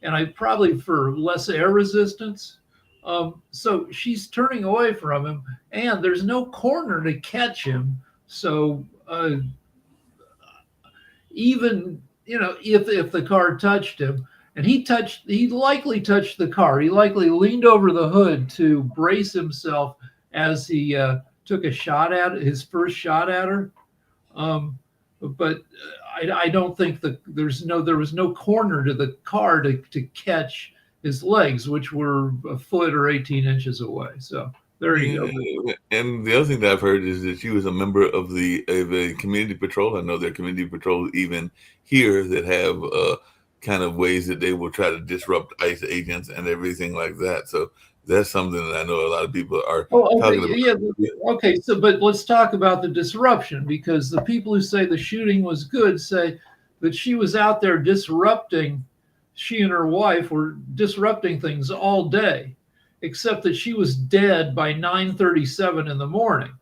and I probably for less air resistance. So she's turning away from him, and there's no corner to catch him. So even if the car touched him, and he likely touched the car. He likely leaned over the hood to brace himself as he took a shot at his first shot at her. Um, but I don't think that there was no corner to the car to catch his legs, which were a foot or 18 inches away. So there you go. Yeah, and the other thing that I've heard is that she was a member of the community patrol. I know there are community patrols even here that have kind of ways that they will try to disrupt ICE agents and everything like that. So that's something that I know a lot of people are Oh, okay, talking about. yeah, okay. So, but let's talk about the disruption because the people who say the shooting was good say that she was out there disrupting. She and her wife were disrupting things all day, except that she was dead by 9:37 in the morning,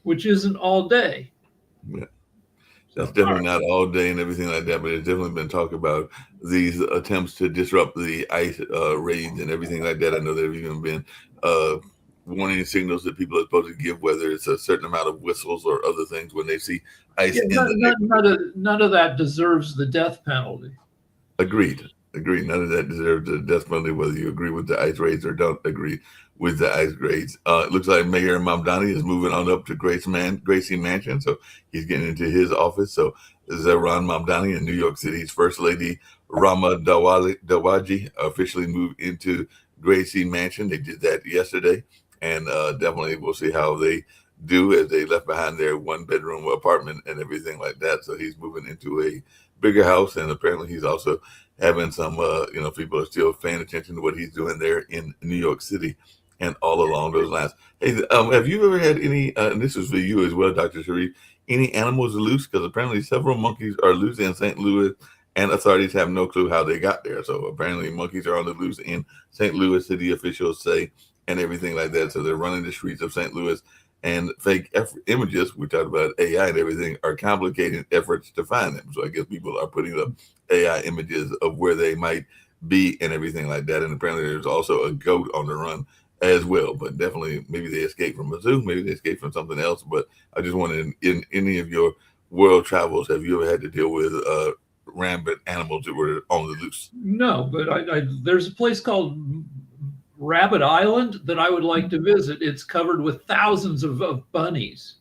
which isn't all day. Yeah. That's So, all definitely right. not all day and everything like that, but it's definitely been talked about these attempts to disrupt the ICE raids and everything like that. I know there have even been uh, warning signals that people are supposed to give, whether it's a certain amount of whistles or other things when they see ICE Yeah, in the neighborhood. none of that deserves the death penalty. Agreed. Agreed. None of that deserves the death penalty, whether you agree with the ICE raids or don't agree with the ICE raids. It looks like Mayor Mamdani is moving on up to Gracie Mansion, so he's getting into his office. So Zehran Mamdani and New York City's First Lady Rama Dawaji officially moved into Gracie Mansion. They did that yesterday, and definitely we'll see how they do as they left behind their one-bedroom apartment and everything like that. So he's moving into a bigger house, and apparently he's also having some, people are still paying attention to what he's doing there in New York City and all along those lines. Hey, have you ever had any, and this is for you as well, Dr. Sharif, any animals loose? Because apparently several monkeys are loose in St. Louis, and authorities have no clue how they got there. So apparently monkeys are on the loose in St. Louis, city officials say, and everything like that. So they're running the streets of St. Louis, and images, we talked about AI and everything, are complicating efforts to find them. So I guess people are putting up AI images of where they might be and everything like that. And apparently there's also a goat on the run as well. But definitely maybe they escaped from a zoo, maybe they escaped from something else. But I just wanted, in any of your world travels, have you ever had to deal with rampant animals that were on the loose? No, but there's a place called Rabbit Island that I would like to visit. It's covered with thousands of bunnies,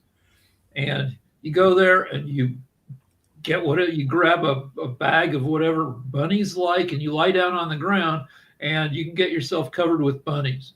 and you go there and you get whatever you grab a bag of whatever bunnies like, and you lie down on the ground, and you can get yourself covered with bunnies.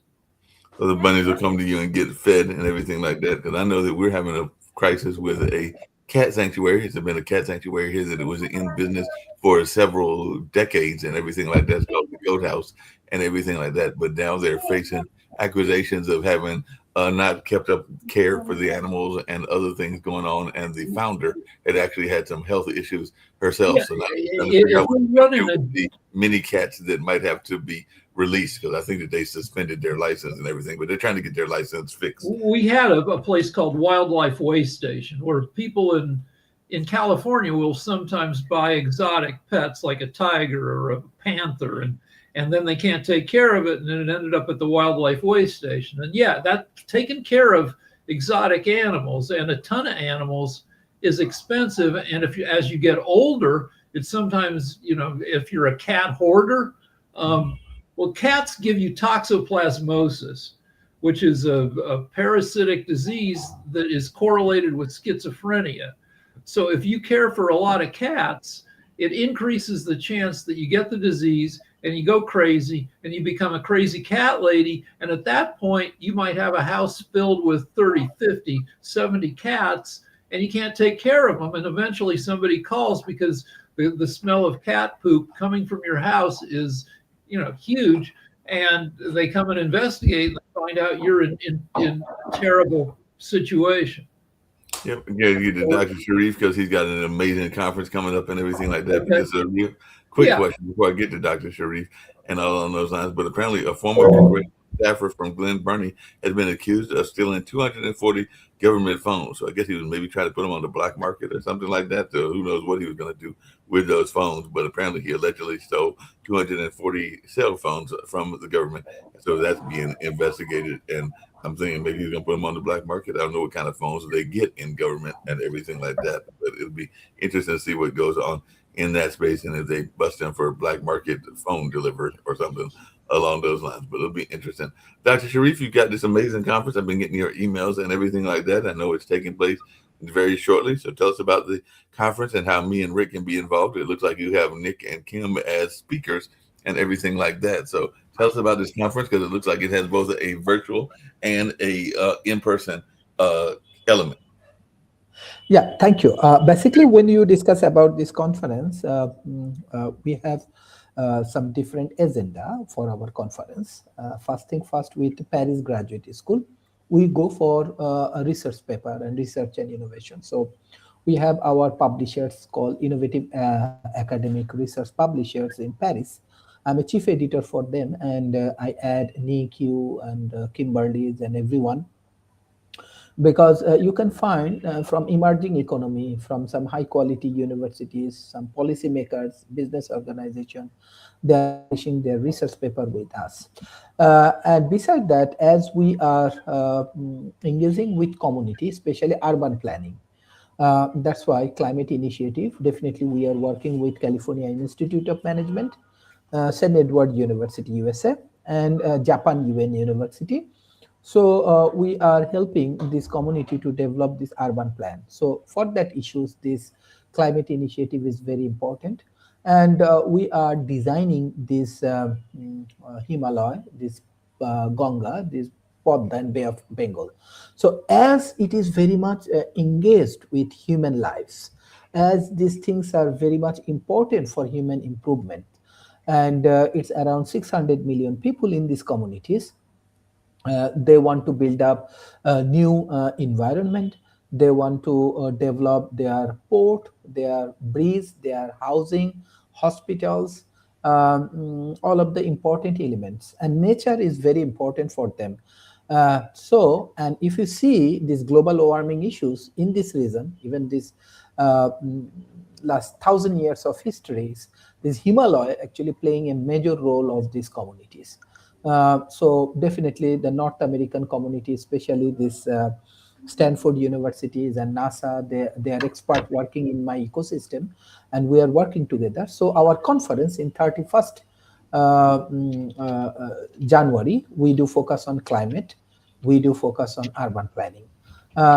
So the bunnies will come to you and get fed and everything like that. Because I know that we're having a crisis with a cat sanctuary. It's been a cat sanctuary here that it was in business for several decades and everything like that. It's called the Goat House and everything like that. But now they're facing accusations of having not kept up care for the animals and other things going on. And the founder had actually had some health issues herself. Yeah, So now they're trying to figure if out what we're running to do a with the mini cats that might have to be released, because I think that they suspended their license and everything, but they're trying to get their license fixed. we had a place called Wildlife Waste Station where people in California will sometimes buy exotic pets like a tiger or a panther, and then they can't take care of it, and then it ended up at the Wildlife Waste Station. And yeah, that taking care of exotic animals and a ton of animals is expensive. And if you as you get older, it's sometimes if you're a cat hoarder, well, cats give you toxoplasmosis, which is a parasitic disease that is correlated with schizophrenia. So if you care for a lot of cats, it increases the chance that you get the disease and you go crazy and you become a crazy cat lady. And at that point, you might have a house filled with 30, 50, 70 cats and you can't take care of them. And eventually somebody calls because the smell of cat poop coming from your house is, huge. And they come and investigate and find out you're in a terrible situation. Yep. Yeah, you get to So, Dr. Sharif because he's got an amazing conference coming up and everything like that. But okay. just a real quick Yeah. question before I get to Dr. Sharif and all on those lines. But apparently, a former congressional staffer from Glen Burnie has been accused of stealing 240 government phones. So I guess he was maybe trying to put them on the black market or something like that. So who knows what he was going to do with those phones? But apparently he allegedly stole 240 cell phones from the government. So that's being investigated. And I'm thinking maybe he's going to put them on the black market. I don't know what kind of phones they get in government and everything like that. But it'll be interesting to see what goes on in that space and if they bust him for black market phone delivery or something along those lines. But it'll be interesting. Dr. Sharif, you've got this amazing conference. I've been getting your emails and everything like that. I know it's taking place very shortly. So tell us about the conference and how me and Rick can be involved. It looks like you have Nick and Kim as speakers and everything like that. So tell us about this conference because it looks like it has both a virtual and a in-person element. Yeah, thank you. Basically, when you discuss about this conference, we have some different agenda for our conference. First thing first, with Paris Graduate School, we go for a research paper and research and innovation. So we have our publishers called Innovative Academic Research Publishers in Paris. I'm a chief editor for them, and I add Nick, you, and Kimberly's and everyone, because you can find from emerging economy, from some high quality universities, some policymakers, business organization, they are publishing their research paper with us. And beside that, as we are engaging with community, especially urban planning, that's why Climate Initiative, definitely we are working with California Institute of Management, St. Edward University, USA, and Japan UN University. So we are helping this community to develop this urban plan. So for that issues, this climate initiative is very important. And we are designing this Himalaya, this Ganga, this Podda and Bay of Bengal. So as it is very much engaged with human lives, as these things are very much important for human improvement, and it's around 600 million people in these communities. They want to build up a new environment. They want to develop their port, their bridge, their housing, hospitals, all of the important elements. And nature is very important for them. And if you see these global warming issues in this region, even this last 1,000 years of histories, this Himalaya actually playing a major role of these communities. So definitely the North American community, especially this Stanford universities and NASA, they are expert working in my ecosystem, and we are working together. So our conference in 31st January, we do focus on climate, we do focus on urban planning.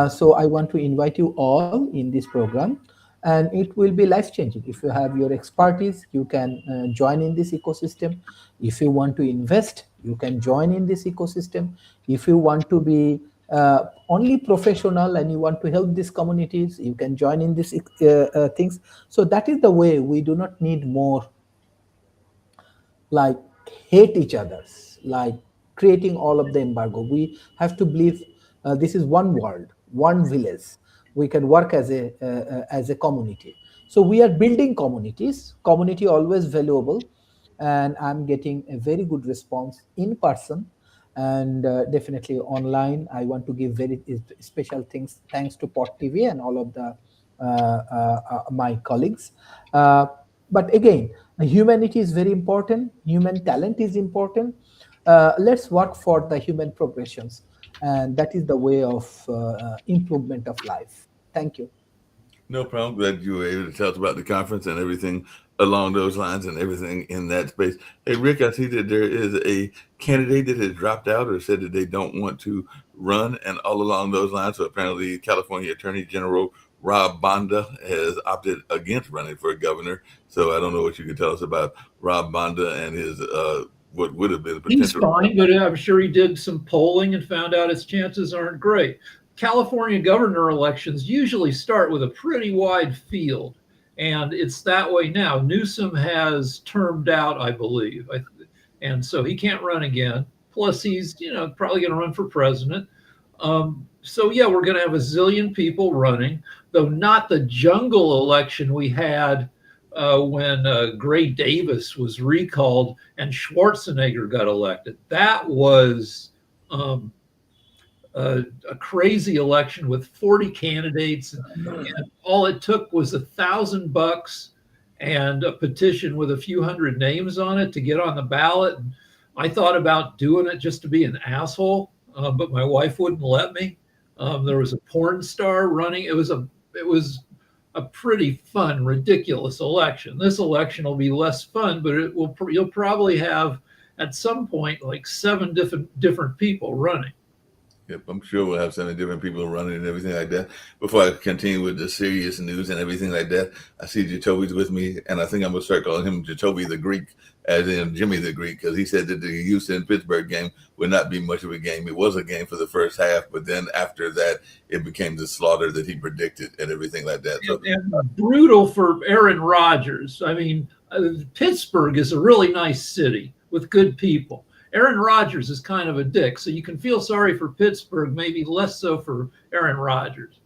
So I want to invite you all in this program, and it will be life-changing. If you have your expertise, you can join in this ecosystem. If you want to invest, you can join in this ecosystem. If you want to be only professional and you want to help these communities, you can join in these things. So that is the way. We do not need more like hate each others, like creating all of the embargo. We have to believe this is one world, one village. We can work as a community. So we are building communities. Community always valuable, and I'm getting a very good response in person and definitely online. I want to give very special thanks to Pot TV and all of the my colleagues. But again, humanity is very important. Human talent is important. Let's work for the human progressions, and that is the way of improvement of life. Thank you. No problem. Glad you were able to tell us about the conference and everything along those lines and everything in that space. Hey, Rick, I see that there is a candidate that has dropped out or said that they don't want to run and all along those lines. So apparently California Attorney General Rob Bonda has opted against running for governor. So I don't know what you can tell us about Rob Bonda and his what would have been a potential. He's fine, but I'm sure he did some polling and found out his chances aren't great. California governor elections usually start with a pretty wide field, and it's that way now. Newsom has termed out, I believe, and so he can't run again. Plus, he's probably going to run for president. So yeah, we're going to have a zillion people running, though not the jungle election we had when Gray Davis was recalled and Schwarzenegger got elected. That was a crazy election with 40 candidates, and all it took was $1,000 and a petition with a few hundred names on it to get on the ballot. And I thought about doing it just to be an asshole, but my wife wouldn't let me. There was a porn star running. It was a pretty fun, ridiculous election. This election will be less fun, but you'll probably have at some point like 7 different people running. Yep, I'm sure we'll have 7 different people running and everything like that. Before I continue with the serious news and everything like that, I see Jacoby's with me, and I think I'm going to start calling him Jacoby the Greek, as in Jimmy the Greek, because he said that the Houston-Pittsburgh game would not be much of a game. It was a game for the first half, but then after that, it became the slaughter that he predicted and everything like that. So, and brutal for Aaron Rodgers. I mean, Pittsburgh is a really nice city with good people. Aaron Rodgers is kind of a dick, so you can feel sorry for Pittsburgh, maybe less so for Aaron Rodgers.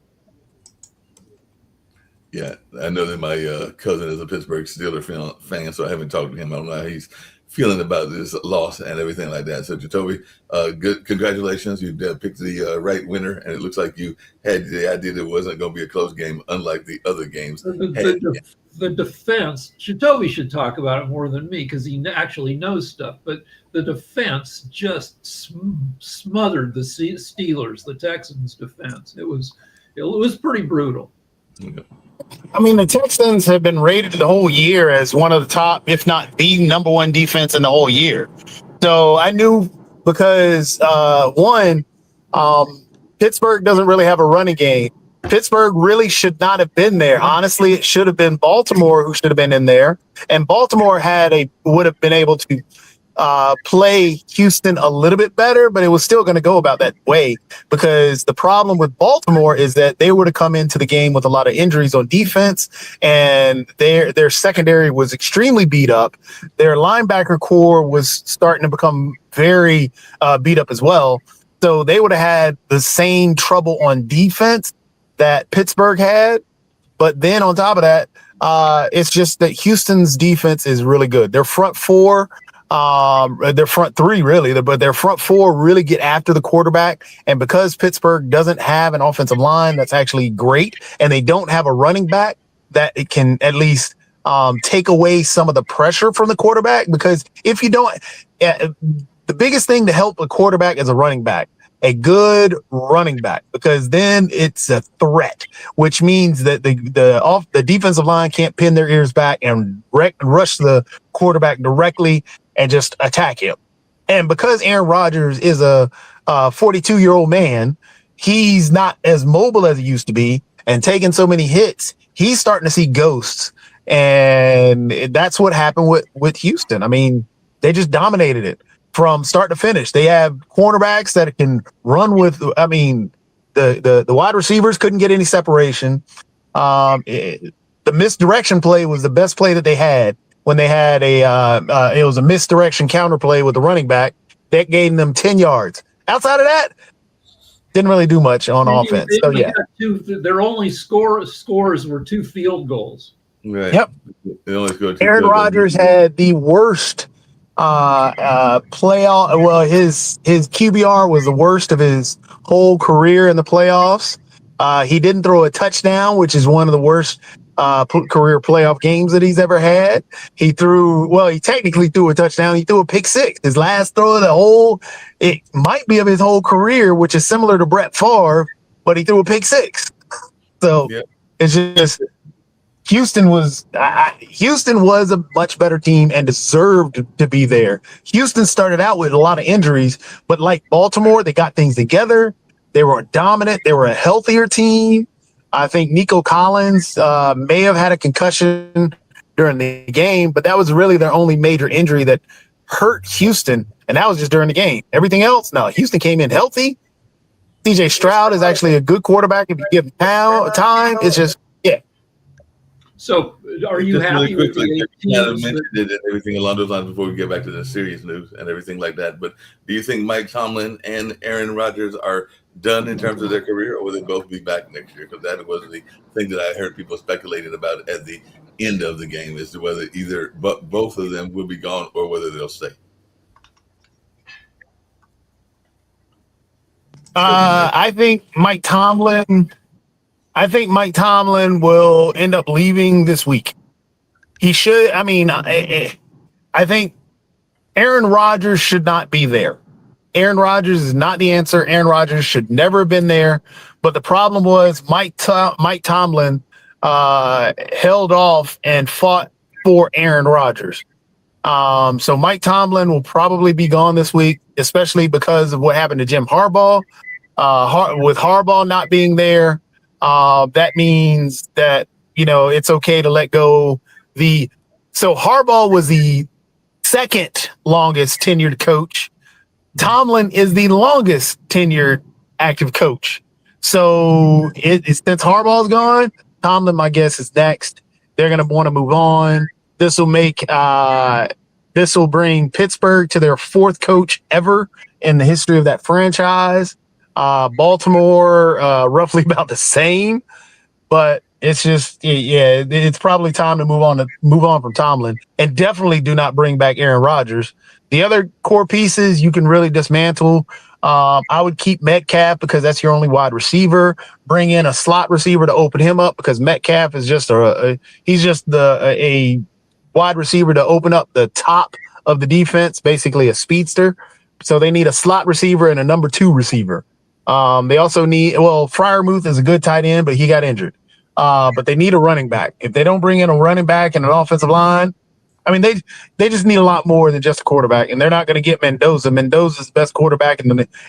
Yeah, I know that my cousin is a Pittsburgh Steelers fan, so I haven't talked to him. I don't know how he's feeling about this loss and everything like that. So, Jacoby, good, congratulations. You picked the right winner, and it looks like you had the idea that it wasn't going to be a close game, unlike the other games. The defense, Jacoby should talk about it more than me because he actually knows stuff, but the defense just smothered the Steelers, the Texans' defense. It was pretty brutal. Okay. I mean, the Texans have been rated the whole year as one of the top, if not the #1 defense in the whole year. So I knew because Pittsburgh doesn't really have a running game. Pittsburgh really should not have been there. Honestly, it should have been Baltimore who should have been in there. And Baltimore would have been able to play Houston a little bit better, but it was still going to go about that way because the problem with Baltimore is that they were to come into the game with a lot of injuries on defense, and their secondary was extremely beat up. Their linebacker core was starting to become very beat up as well. So they would have had the same trouble on defense that Pittsburgh had. But then on top of that, it's just that Houston's defense is really good. Their front four, their front three really, but their front four really get after the quarterback. And because Pittsburgh doesn't have an offensive line that's actually great, and they don't have a running back that it can at least take away some of the pressure from the quarterback, because if you don't, the biggest thing to help a quarterback is a running back. A good running back, because then it's a threat, which means that the defensive line can't pin their ears back and rush the quarterback directly and just attack him. And because Aaron Rodgers is a 42-year-old man, he's not as mobile as he used to be, and taking so many hits, he's starting to see ghosts. And that's what happened with Houston. I mean, they just dominated it from start to finish. They have cornerbacks that can run with, I mean, the wide receivers couldn't get any separation. The misdirection play was the best play that they had when they had it was a misdirection counter play with the running back that gave them 10 yards. Outside of that, didn't really do much on offense. So yeah, their only scores were 2 field goals. Right. Yep. Aaron Rodgers had the worst playoff. Well, his QBR was the worst of his whole career in the playoffs. He didn't throw a touchdown, which is one of the worst career playoff games that he's ever had. He technically threw a touchdown. He threw a pick six. His last throw of it might be of his whole career, which is similar to Brett Favre, but he threw a pick six. So It's just Houston was a much better team and deserved to be there. Houston started out with a lot of injuries, but like Baltimore, they got things together. They were dominant. They were a healthier team. I think Nico Collins may have had a concussion during the game, but that was really their only major injury that hurt Houston, and that was just during the game. Everything else, no. Houston came in healthy. CJ Stroud is actually a good quarterback if you give him time. It's just So, are you happy with the 18 mentioned everything along those lines before we get back to the serious news and everything like that? But do you think Mike Tomlin and Aaron Rodgers are done in terms of their career, or will they both be back next year? Because that was the thing that I heard people speculating about at the end of the game, as to whether either both of them will be gone or whether they'll stay. I think Mike Tomlin will end up leaving this week. He should. I mean, I think Aaron Rodgers should not be there. Aaron Rodgers is not the answer. Aaron Rodgers should never have been there. But the problem was Mike Tomlin held off and fought for Aaron Rodgers. So Mike Tomlin will probably be gone this week, especially because of what happened to Jim Harbaugh. With Harbaugh not being there, that means that, it's okay to let go. So Harbaugh was the second longest tenured coach. Tomlin is the longest tenured active coach. So since Harbaugh's gone, Tomlin, my guess, is next. They're going to want to move on. This will bring Pittsburgh to their fourth coach ever in the history of that franchise. Baltimore, roughly about the same, but it's just, it's probably time to move on from Tomlin, and definitely do not bring back Aaron Rodgers. The other core pieces you can really dismantle. I would keep Metcalf because that's your only wide receiver. Bring in a slot receiver to open him up because Metcalf is just a wide receiver to open up the top of the defense, basically a speedster. So they need a slot receiver and a number 2 receiver. They also need, Freiermuth is a good tight end, but he got injured. But they need a running back. If they don't bring in a running back and an offensive line, I mean, they just need a lot more than just a quarterback, and they're not going to get Mendoza. Mendoza's the best quarterback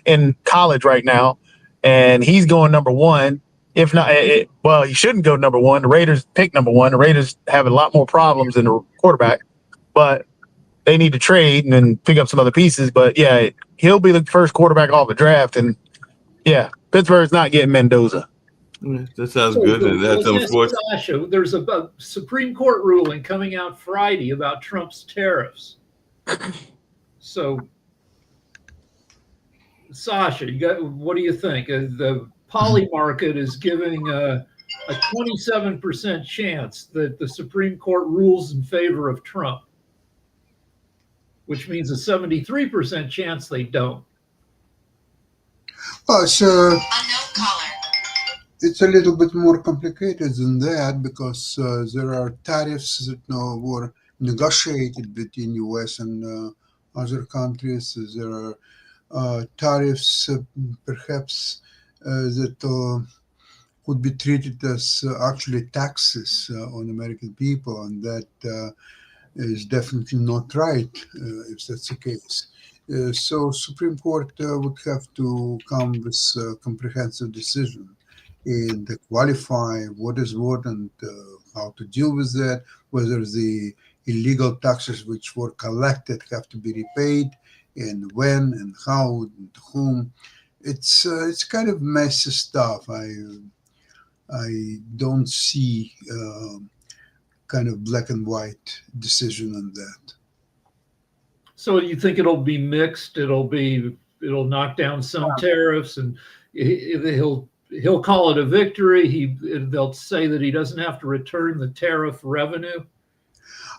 in college right now, and he's going number 1. If not, he shouldn't go number 1. The Raiders pick number 1. The Raiders have a lot more problems than the quarterback, but they need to trade and then pick up some other pieces. But yeah, he'll be the first quarterback off the draft, and yeah, Pittsburgh's not getting Mendoza. That sounds good. And that's Sasha, there's a Supreme Court ruling coming out Friday about Trump's tariffs. So, Sasha, what do you think? The Poly Market is giving a 27% chance that the Supreme Court rules in favor of Trump, which means a 73% chance they don't. So it's a little bit more complicated than that, because there are tariffs that were negotiated between U.S. and other countries. There are tariffs perhaps that could be treated as actually taxes on American people, and that is definitely not right if that's the case. So Supreme Court would have to come with a comprehensive decision and qualify what is what and how to deal with that, whether the illegal taxes which were collected have to be repaid, and when and how and to whom. It's kind of messy stuff. I don't see kind of black and white decision on that. So you think it'll be mixed? It'll knock down some tariffs, and he'll call it a victory. They'll say that he doesn't have to return the tariff revenue.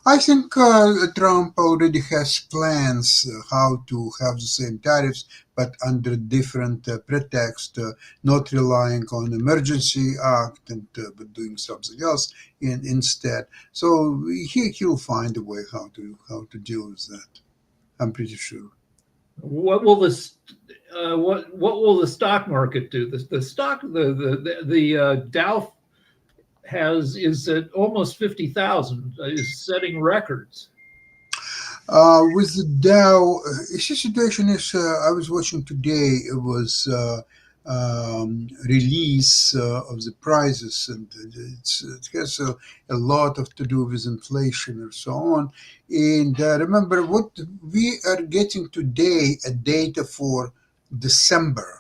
I think Trump already has plans how to have the same tariffs, but under different pretext, not relying on Emergency Act and but doing something else instead. So he'll find a way how to deal with that. I'm pretty sure. What will what will the stock market do? The Dow is at almost 50,000, is setting records. With the Dow, the situation is, I was watching today, it was release of the prices, and it has a lot to do with inflation and so on. And remember, what we are getting today, a data for December.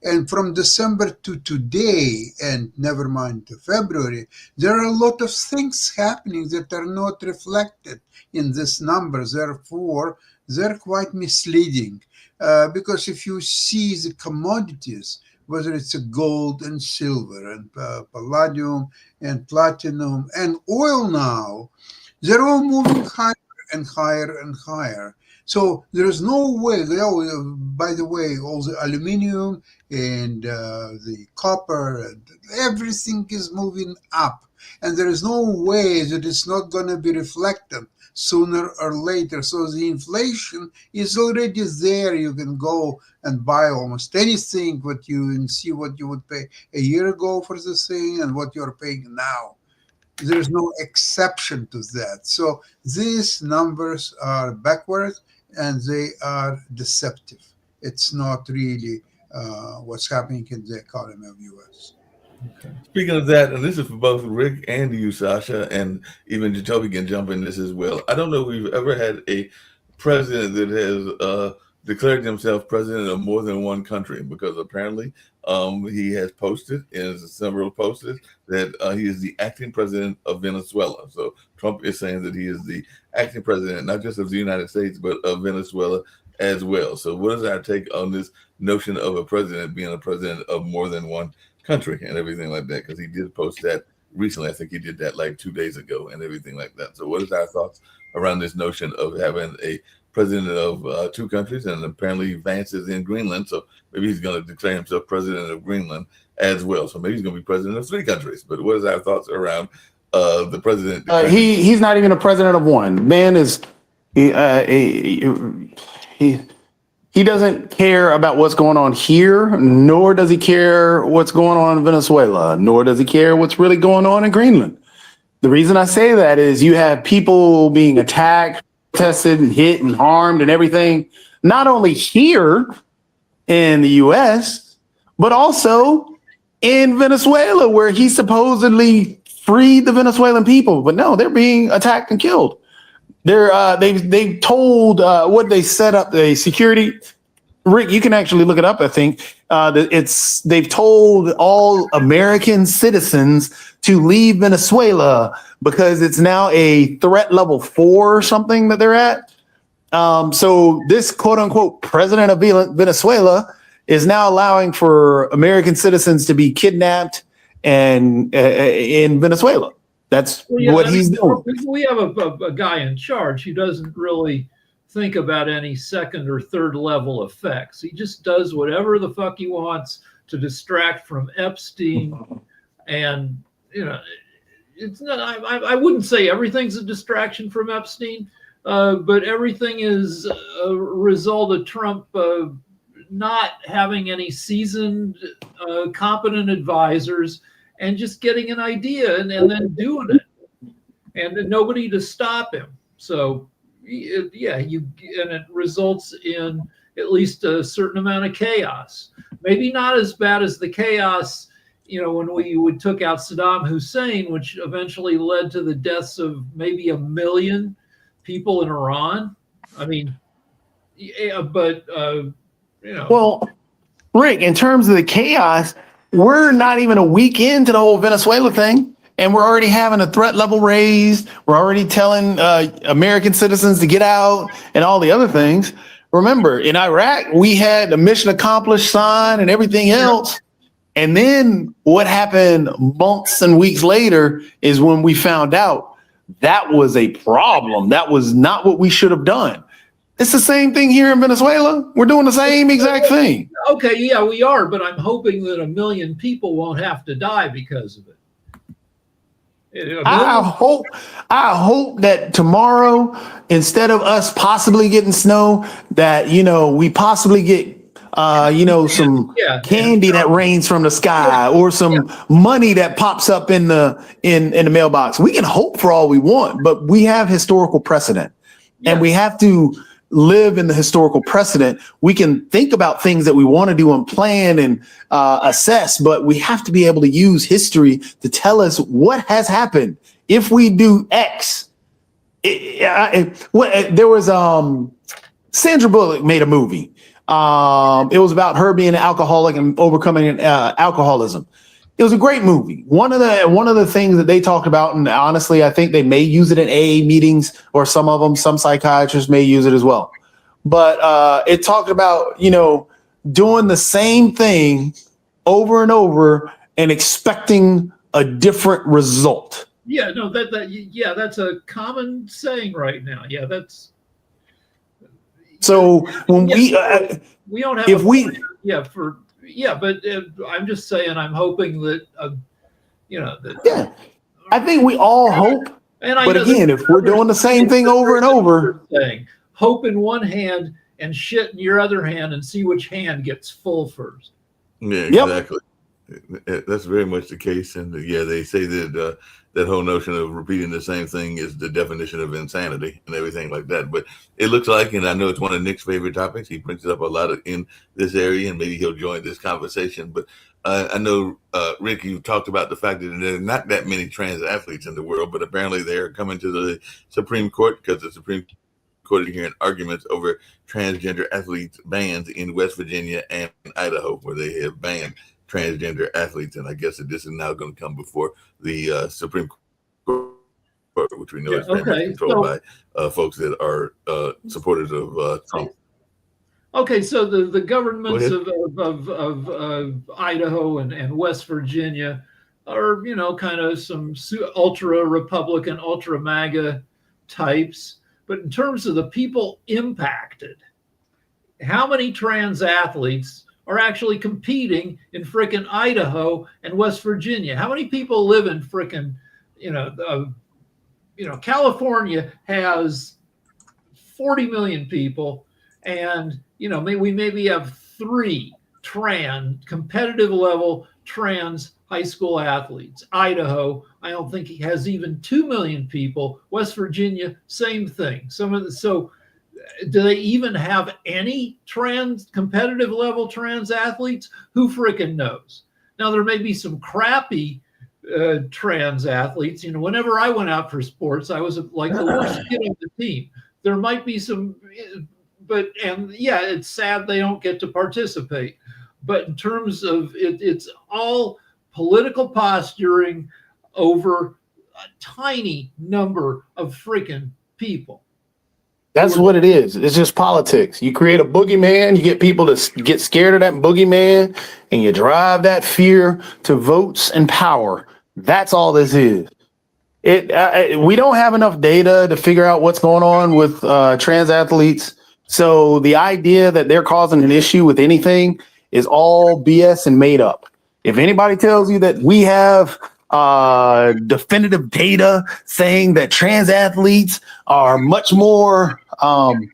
And from December to today, and never mind to February, there are a lot of things happening that are not reflected in this number. Therefore, they're quite misleading. Because if you see the commodities, whether it's gold and silver and palladium and platinum and oil now, they're all moving higher and higher and higher. So there's no way, by the way, all the aluminum and the copper, and everything is moving up. And there is no way that it's not going to be reflected sooner or later. So the inflation is already there. You can go and buy almost anything and see what you would pay a year ago for the thing and what you're paying now. There's no exception to that. So these numbers are backwards and they are deceptive. It's not really what's happening in the economy of U.S. Speaking of that, and this is for both Rick and you, Sasha, and even Jacoby can jump in this as well. I don't know if we've ever had a president that has declared himself president of more than one country, because apparently he has posted, in several posted, that he is the acting president of Venezuela. So Trump is saying that he is the acting president, not just of the United States, but of Venezuela as well. So what is our take on this notion of a president being a president of more than one country and everything like that? Because he did post that recently. I think he did that like 2 days ago and everything like that. So what is our thoughts around this notion of having a president of two countries? And apparently Vance is in Greenland, so maybe he's going to declare himself president of Greenland as well. So maybe he's going to be president of 3 countries. But what is our thoughts around the president? He's not even a president of one. Man is he doesn't care about what's going on here, nor does he care what's going on in Venezuela, nor does he care what's really going on in Greenland. The reason I say that is you have people being attacked, tested, and hit and harmed and everything, not only here in the U.S., but also in Venezuela, where he supposedly freed the Venezuelan people. But no, they're being attacked and killed. They've told what they set up the security. Rick, you can actually look it up. I think they've told all American citizens to leave Venezuela because it's now a threat level 4 or something that they're at. So this quote unquote president of Venezuela is now allowing for American citizens to be kidnapped and in Venezuela. That's what he's doing. We have a guy in charge who doesn't really think about any second or third level effects. He just does whatever the fuck he wants to distract from Epstein. And, it's not, I wouldn't say everything's a distraction from Epstein, but everything is a result of Trump not having any seasoned, competent advisors and just getting an idea and then doing it, and nobody to stop him. So, and it results in at least a certain amount of chaos. Maybe not as bad as the chaos, when we took out Saddam Hussein, which eventually led to the deaths of maybe 1 million people in Iran. I mean, Well, Rick, in terms of the chaos, we're not even a week into the whole Venezuela thing, and we're already having a threat level raised. We're already telling American citizens to get out and all the other things. Remember, in Iraq, we had the mission accomplished sign and everything else. And then what happened months and weeks later is when we found out that was a problem. That was not what we should have done. It's the same thing here in Venezuela. We're doing the same exact thing. Okay, yeah, we are, but I'm hoping that 1 million people won't have to die because of it. I hope that tomorrow, instead of us possibly getting snow, that we possibly get some candy that rains from the sky, or some money that pops up in the mailbox. We can hope for all we want, but we have historical precedent, and we have to live in the historical precedent. We can think about things that we want to do and plan and assess, but we have to be able to use history to tell us what has happened. If we do X, there was Sandra Bullock made a movie. It was about her being an alcoholic and overcoming alcoholism. It was a great movie. One of the things that they talked about, and honestly, I think they may use it in AA meetings, or some of them, some psychiatrists may use it as well. But it talked about, doing the same thing over and over and expecting a different result. Yeah, no, yeah, that's a common saying right now. Yeah, that's. So when we don't have if we but I'm just saying, I'm hoping that that. Yeah, I think we all hope. And but again, if we're doing the same thing over and over, saying hope in one hand and shit in your other hand, and see which hand gets full first. Yeah, exactly. Yep. That's very much the case, and yeah, they say that that whole notion of repeating the same thing is the definition of insanity and everything like that. But it looks like, and I know it's one of Nick's favorite topics. He brings it up a lot in this area, and maybe he'll join this conversation. But I know, Rick, you talked about the fact that there are not that many trans athletes in the world, but apparently they're coming to the Supreme Court because the Supreme Court is hearing arguments over transgender athletes bans in West Virginia and Idaho, where they have banned transgender athletes. And I guess that this is now going to come before the Supreme Court, which we know is very much controlled by folks that are supporters of Trump. Okay, so the governments of Idaho and West Virginia are, kind of some ultra Republican, ultra MAGA types. But in terms of the people impacted, how many trans athletes are actually competing in frickin' Idaho and West Virginia? How many people live in frickin', California has 40 million people, and we maybe have 3 competitive level trans high school athletes. Idaho, I don't think he has even 2 million people. West Virginia, same thing. So do they even have any competitive level trans athletes? Who frickin' knows? Now, there may be some crappy trans athletes. Whenever I went out for sports, I was like the worst kid on the team. There might be some, it's sad they don't get to participate. But in terms of it's all political posturing over a tiny number of freaking people. That's what it is. It's just politics. You create a boogeyman, you get people to get scared of that boogeyman, and you drive that fear to votes and power. That's all this is. We don't have enough data to figure out what's going on with trans athletes. So the idea that they're causing an issue with anything is all BS and made up. If anybody tells you that we have definitive data saying that trans athletes are much more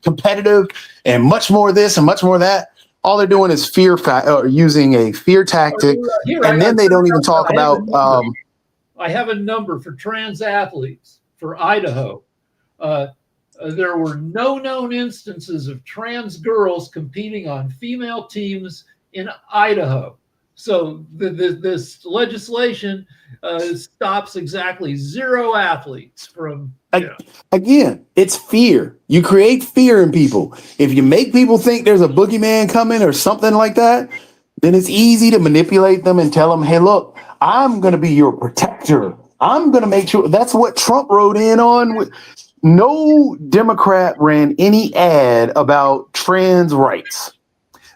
competitive and much more this and much more that, all they're doing is using a fear tactic. And then they don't even talk about. I have a number for trans athletes for Idaho. There were no known instances of trans girls competing on female teams in Idaho. So this legislation stops exactly 0 athletes from. Again, it's fear. You create fear in people. If you make people think there's a boogeyman coming or something like that, then it's easy to manipulate them and tell them, hey, look, I'm going to be your protector. I'm going to make sure. That's what Trump wrote in on. No Democrat ran any ad about trans rights.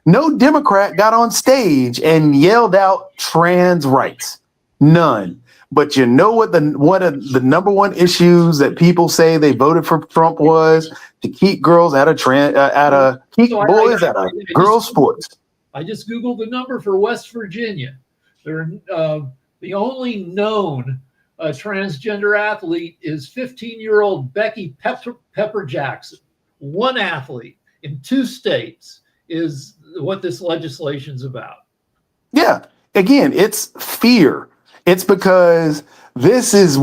No Democrat got on stage and yelled out trans rights. None. But you know what one of the number one issues that people say they voted for Trump was to keep girls out of boys out of girls sports. I just Googled the number for West Virginia. They're the only known transgender athlete is 15-year-old Becky Pepper Jackson. One athlete in 2 states is what this legislation's about. Yeah. Again, it's fear. It's because this is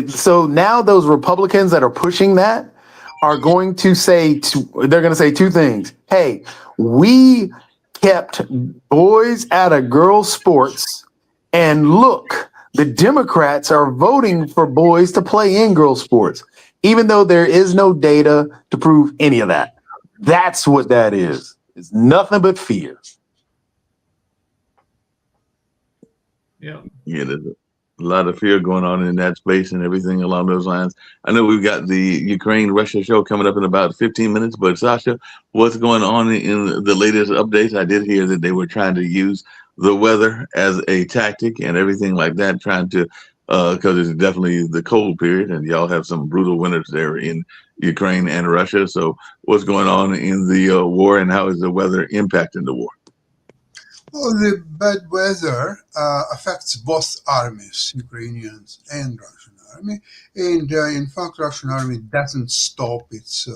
so now those Republicans that are pushing that are going to say, they're going to say 2 things. Hey, we kept boys out of girls sports, and look, the Democrats are voting for boys to play in girls sports, even though there is no data to prove any of that. That's what that is. It's nothing but fear. Yeah, there's a lot of fear going on in that space and everything along those lines. I know we've got the Ukraine-Russia show coming up in about 15 minutes, but Sasha, what's going on in the latest updates? I did hear that they were trying to use the weather as a tactic and everything like that, trying to because it's definitely the cold period, and y'all have some brutal winters there in Ukraine and Russia. So, what's going on in the war, and how is the weather impacting the war? Well, the bad weather affects both armies, Ukrainians and Russian army. And in fact, Russian army doesn't stop its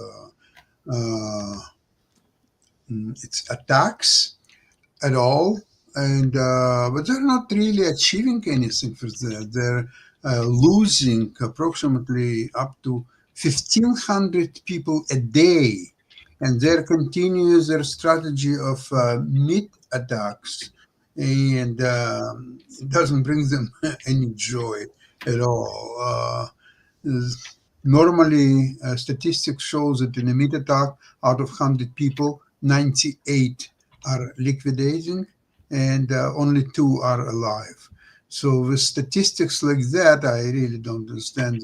attacks at all. And but they're not really achieving anything for that. They're losing approximately up to 1,500 people a day, and they continue their strategy of meat attacks, and it doesn't bring them any joy at all. Normally, statistics shows that in a meat attack, out of 100 people, 98 are liquidating, and only 2 are alive. So with statistics like that, I really don't understand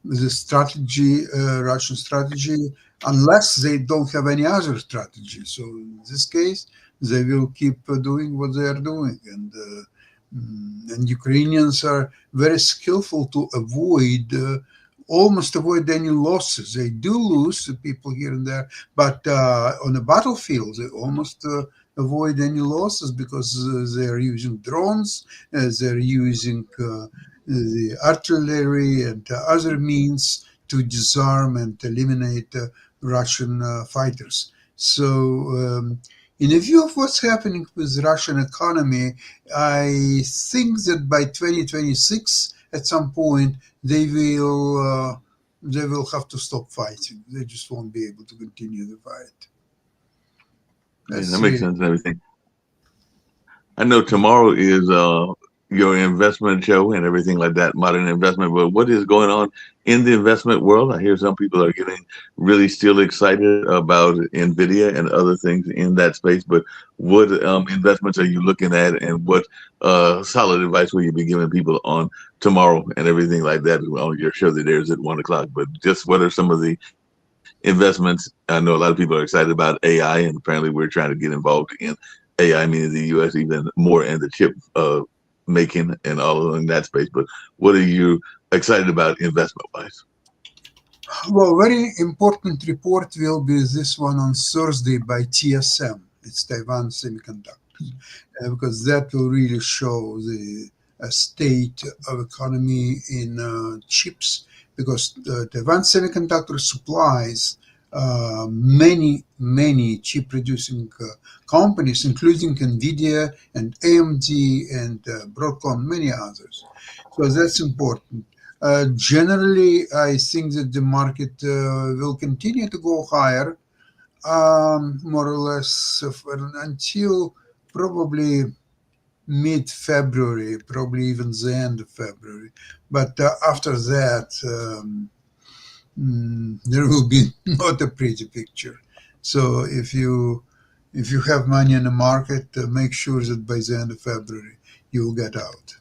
the strategy, Russian strategy, unless they don't have any other strategy. So in this case, they will keep doing what they are doing, and Ukrainians are very skillful to almost avoid any losses. They do lose people here and there, but on the battlefield, they almost avoid any losses because they're using drones, they're using the artillery and other means to disarm and eliminate Russian fighters. So in a view of what's happening with the Russian economy, I think that by 2026, at some point, they will have to stop fighting. They just won't be able to continue the fight. Yeah, that makes sense and everything. I know tomorrow is your investment show and everything like that, modern investment. But what is going on in the investment world? I hear some people are getting really still excited about NVIDIA and other things in that space. But what investments are you looking at, and what solid advice will you be giving people on tomorrow and everything like that? Well, your show that airs at 1 o'clock, but just what are some of the investments? I know a lot of people are excited about AI, and apparently we're trying to get involved in AI, meaning the U.S. even more in the chip making and all in that space. But what are you excited about investment-wise? Well, very important report will be this one on Thursday by TSM. It's Taiwan Semiconductors, because that will really show the state of economy in chips, because Taiwan Semiconductor supplies many chip producing companies, including NVIDIA and AMD and Broadcom, many others. So that's important. Generally, I think that the market will continue to go higher, more or less until probably mid-February, probably even the end of February. But after that, there will be not a pretty picture. So if you have money in the market, make sure that by the end of February you will get out.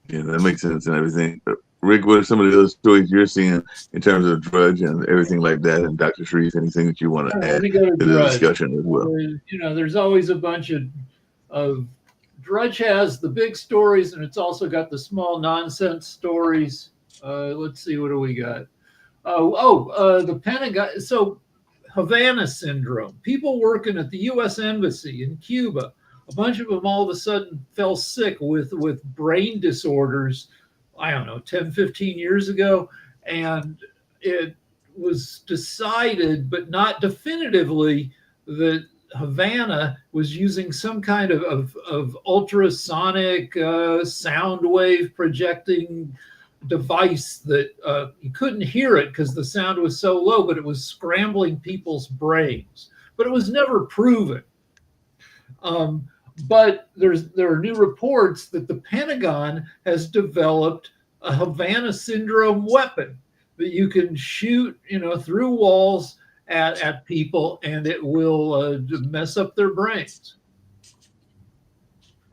Yeah, that makes sense and everything. But Rick, what are some of the other stories you're seeing in terms of Drudge and everything like that? And Dr. Sharif, anything that you want to add to the discussion as well? There's always a bunch of Drudge has the big stories, and it's also got the small nonsense stories. Let's see, what do we got? The Pentagon. So Havana syndrome. People working at the U.S. Embassy in Cuba, a bunch of them all of a sudden fell sick with brain disorders, I don't know, 10, 15 years ago. And it was decided, but not definitively, that Havana was using some kind of ultrasonic sound wave projecting device that you couldn't hear it because the sound was so low, but it was scrambling people's brains. But it was never proven. But there are new reports that the Pentagon has developed a Havana syndrome weapon that you can shoot, through walls at people, and it will mess up their brains.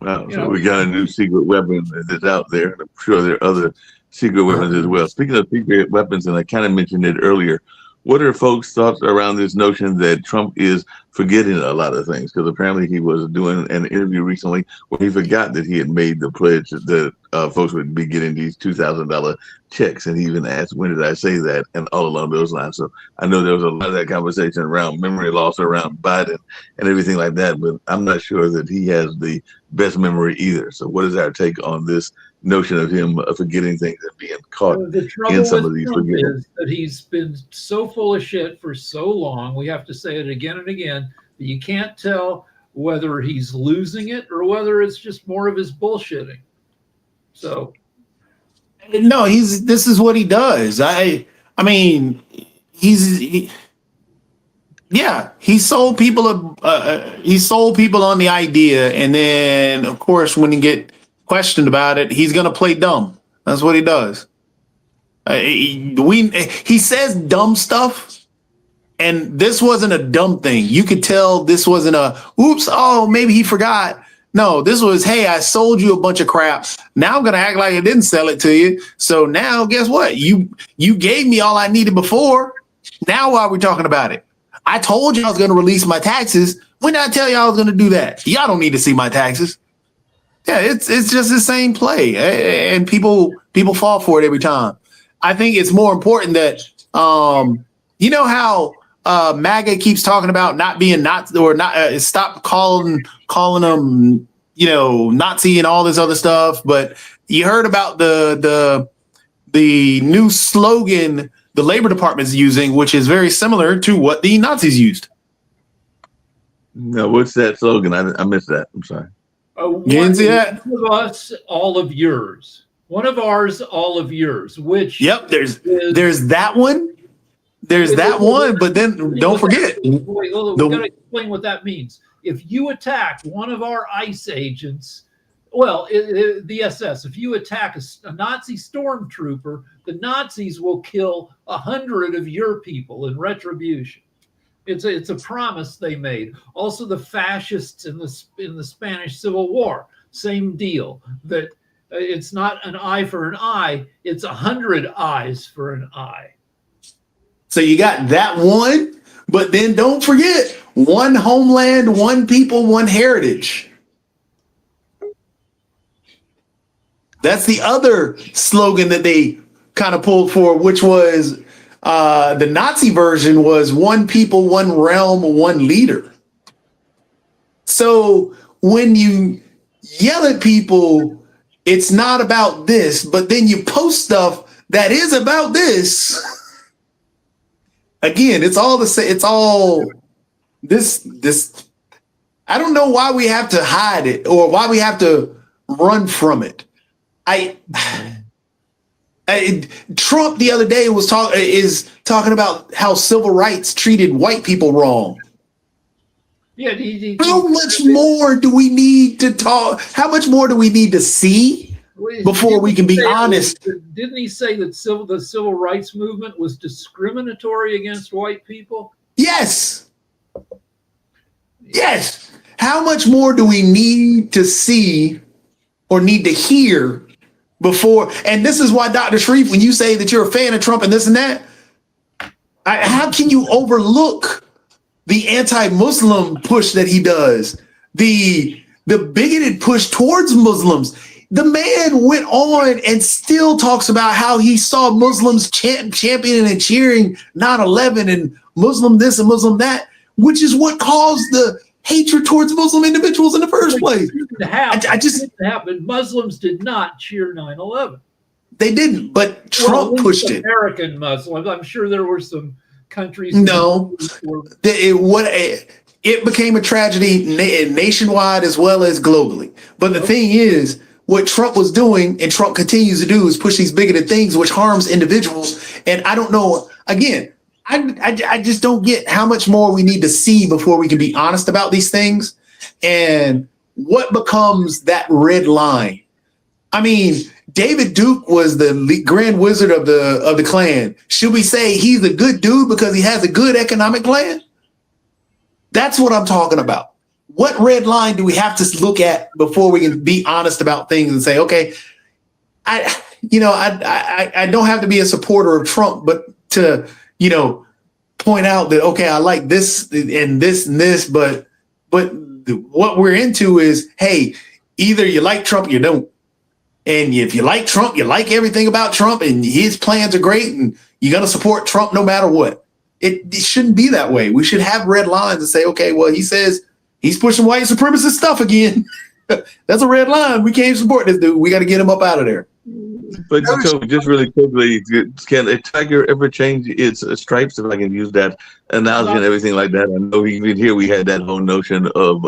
Wow, so we got a new secret weapon that's out there. I'm sure there are other secret weapons as well. Speaking of secret weapons, and I kind of mentioned it earlier, what are folks' thoughts around this notion that Trump is forgetting a lot of things, because apparently he was doing an interview recently where he forgot that he had made the pledge that folks would be getting these $2,000 checks, and he even asked, "When did I say that?" and all along those lines. So I know there was a lot of that conversation around memory loss around Biden and everything like that, but I'm not sure that he has the best memory either. So what is our take on this notion of him forgetting things and being caught The trouble in some of with these Trump forgetting? is that he's been so full of shit for so long. We have to say it again and again that you can't tell whether he's losing it or whether it's just more of his bullshitting. So No, this is what he does. I mean, he sold people he sold people on the idea, and then of course when he get questioned about it, he's gonna play dumb. That's what he does. He says dumb stuff, and this wasn't a dumb thing. You could tell this wasn't a oops, oh, maybe he forgot. No, this was, hey, I sold you a bunch of crap. Now I'm gonna act like I didn't sell it to you. So now guess what? You gave me all I needed before. Now why are we talking about it? I told you I was gonna release my taxes. When did I tell you I was gonna do that? Y'all don't need to see my taxes. Yeah, it's just the same play, and people fall for it every time. I think it's more important that you know how MAGA keeps talking about not being Nazi or not stop calling them Nazi and all this other stuff. But you heard about the new slogan the Labor Department is using, which is very similar to what the Nazis used. No, what's that slogan? I missed that. I'm sorry. You didn't see that? One of us, all of yours. One of ours, all of yours. Which there's that one. There's that one, but then don't forget. Wait, we got to explain what that means. If you attack one of our ICE agents, the SS, if you attack a Nazi stormtrooper, the Nazis will kill 100 of your people in retribution. It's a promise they made. Also, the fascists in the Spanish Civil War, same deal. That it's not an eye for an eye; it's 100 eyes for an eye. So you got that one, but then don't forget one homeland, one people, one heritage. That's the other slogan that they kind of pulled for, which was the Nazi version was one people, one realm, one leader. So when you yell at people, it's not about this, but then you post stuff that is about this. Again, it's all the same. It's all this. I don't know why we have to hide it or why we have to run from it. Trump the other day was talking about how civil rights treated white people wrong. Yeah. How much more do we need to talk? How much more do we need to see before we can be honest? Didn't he say that the civil rights movement was discriminatory against white people? Yes. Yes. How much more do we need to see or need to hear before? And this is why, Dr. Sharif, when you say that you're a fan of Trump and this and that, how can you overlook the anti-Muslim push that he does? The bigoted push towards Muslims. The man went on and still talks about how he saw Muslims championing and cheering 9/11 and Muslim this and Muslim that, which is what caused the hatred towards Muslim individuals in the first place. It didn't happen. Muslims did not cheer 9/11. They didn't, but Trump pushed it. American Muslims. I'm sure there were some countries. No, it became a tragedy nationwide as well as globally. But the thing is, what Trump was doing and Trump continues to do is push these bigoted things, which harms individuals. And I don't know, again, I just don't get how much more we need to see before we can be honest about these things. And what becomes that red line? I mean, David Duke was the grand wizard of the Klan. Should we say he's a good dude because he has a good economic plan? That's what I'm talking about. What red line do we have to look at before we can be honest about things and say, okay, I don't have to be a supporter of Trump, but to, point out that, okay, I like this and this and this, but what we're into is, hey, either you like Trump or you don't. And if you like Trump, you like everything about Trump and his plans are great and you're going to support Trump no matter what. It shouldn't be that way. We should have red lines and say, okay, well, he says he's pushing white supremacist stuff again. That's a red line. We can't support this dude. We got to get him up out of there. But so just really quickly, can a tiger ever change its stripes? If I can use that analogy and everything like that. I know even here we had that whole notion of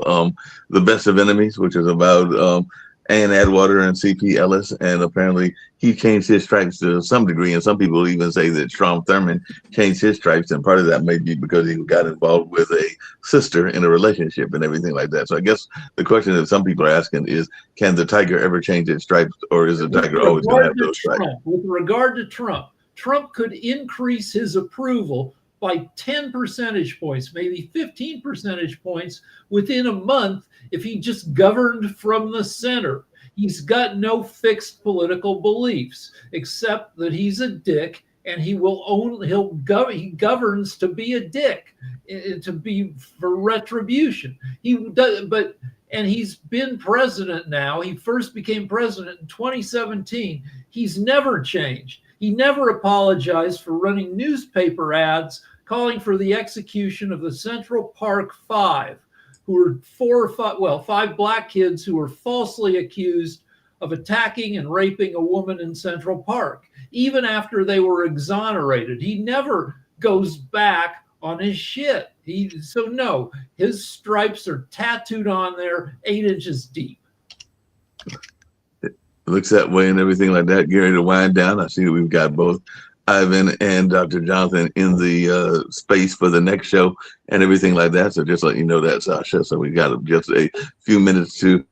the best of enemies, which is about Ann Adwater and C.P. Ellis, and apparently he changed his stripes to some degree. And some people even say that Strom Thurmond changed his stripes, and part of that may be because he got involved with a sister in a relationship and everything like that. So I guess the question that some people are asking is, can the tiger ever change its stripes, or is the tiger always going to have those stripes? With regard to Trump, Trump could increase his approval by 10 percentage points, maybe 15 percentage points within a month if he just governed from the center. He's got no fixed political beliefs except that he's a dick and he governs to be a dick, to be for retribution. And he's been president now. He first became president in 2017. He's never changed. He never apologized for running newspaper ads calling for the execution of the Central Park Five, who were five black kids who were falsely accused of attacking and raping a woman in Central Park, even after they were exonerated. He never goes back on his shit. No, his stripes are tattooed on there 8 inches deep. It looks that way and everything like that. Gary, to wind down, I see that we've got both Ivan and Dr. Jonathan in the space for the next show and everything like that. So just let you know that, Sasha. So we got just a few minutes to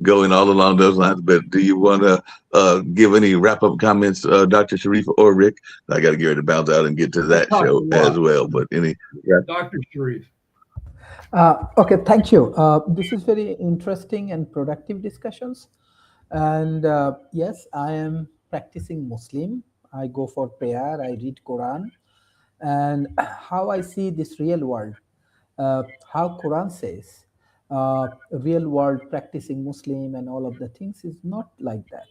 go in all along those lines. But do you want to give any wrap-up comments, Dr. Sharif or Rick? I got to get ready to bounce out and get to that show as well. But any Dr. Sharif. Okay, thank you. This is very interesting and productive discussions. And yes, I am practicing Muslim. I go for prayer, I read Quran. And how I see this real world, how Quran says, real world practicing Muslim and all of the things is not like that.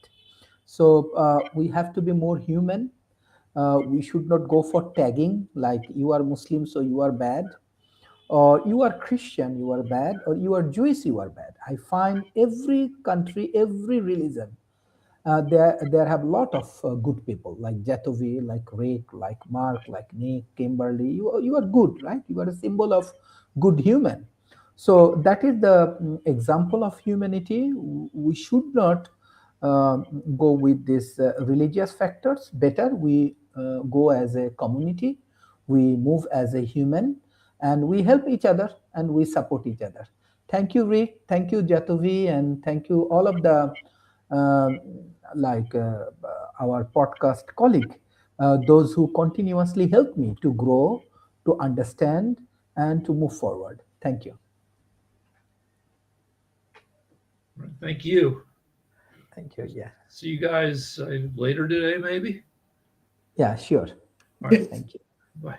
So we have to be more human. We should not go for tagging, like you are Muslim, so you are bad, or you are Christian, you are bad, or you are Jewish, you are bad. I find every country, every religion, there have a lot of good people like Jatovi, like Rick, like Mark, like Nick, Kimberly. You are good, right? You are a symbol of good human. So that is the example of humanity. We should not go with these religious factors. Better we go as a community, we move as a human, and we help each other and we support each other. Thank you, Rick. Thank you, Jatovi, and thank you all of the our podcast colleague, those who continuously help me to grow, to understand, and to move forward. Thank you. Thank you. Thank you. Yeah. See you guys later today, maybe? Yeah, sure. All right. Thank you. Bye.